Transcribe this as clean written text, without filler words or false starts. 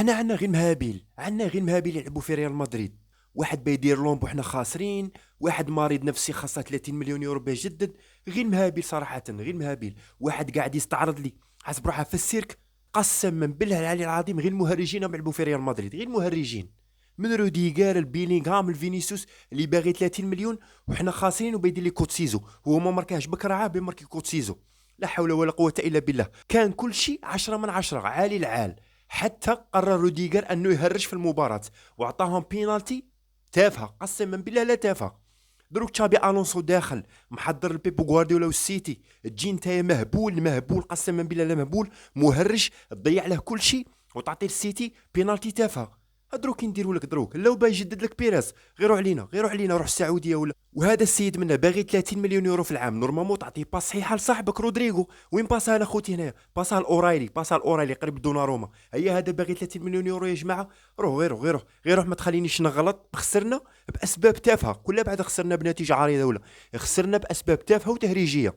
حنا عندنا غير مهابيل، عندنا غير مهابيل يلعبوا في ريال مدريد. واحد بيدير لومب وحنا خاسرين، واحد مريض نفسي خاصه 30 مليون يورو باش يجدد. غير مهابيل صراحه، غير مهابيل. واحد قاعد يستعرض لي حسب روحه في السيرك. قسما بالله العلي العظيم غير المهرجين راهم يلعبوا في ريال مدريد، غير المهرجين. من روديغار البيلينغهام الفينيسيوس اللي باغي 30 مليون وحنا خاسرين، وبيدير لي كوت سيزو. هو ما ماركاش بكره عاب ماركي كوت سيزو. لا حول ولا قوه الا بالله. كان كل شيء 10 من 10، عالي العال. حتى قرر روديغر انه يهرج في المباراه واعطاهم بينالتي تافهه، قسما بالله لا تافهه. دروك تشابي الونسو داخل محضر البيب غوارديولا والسيتي، تجي نتايا مهبول مهبول، قسما بالله لا مهبول، مهرج تضيع له كل شيء وتعطي السيتي بينالتي تافهه. دروك كي نديروا لك دروك لو باغي يجدد لك بيريز، غيروا علينا غيروا علينا، روح السعوديه ولا. وهذا السيد منا باغي 30 مليون يورو في العام، نورمالمون تعطيه باس صحيحه لصاحبك رودريغو. وين باسها لاخوتي هنايا؟ باسها لاورايلي، باسها لاورايلي قريب دوناروما. هيا هذا باغي 30 مليون يورو يا جماعه. روح غير ما تخلينيش نغلط. خسرنا باسباب تافهه، كلها بعد خسرنا بنتيجه عريضه ولا خسرنا باسباب تافهه وتهريجيه.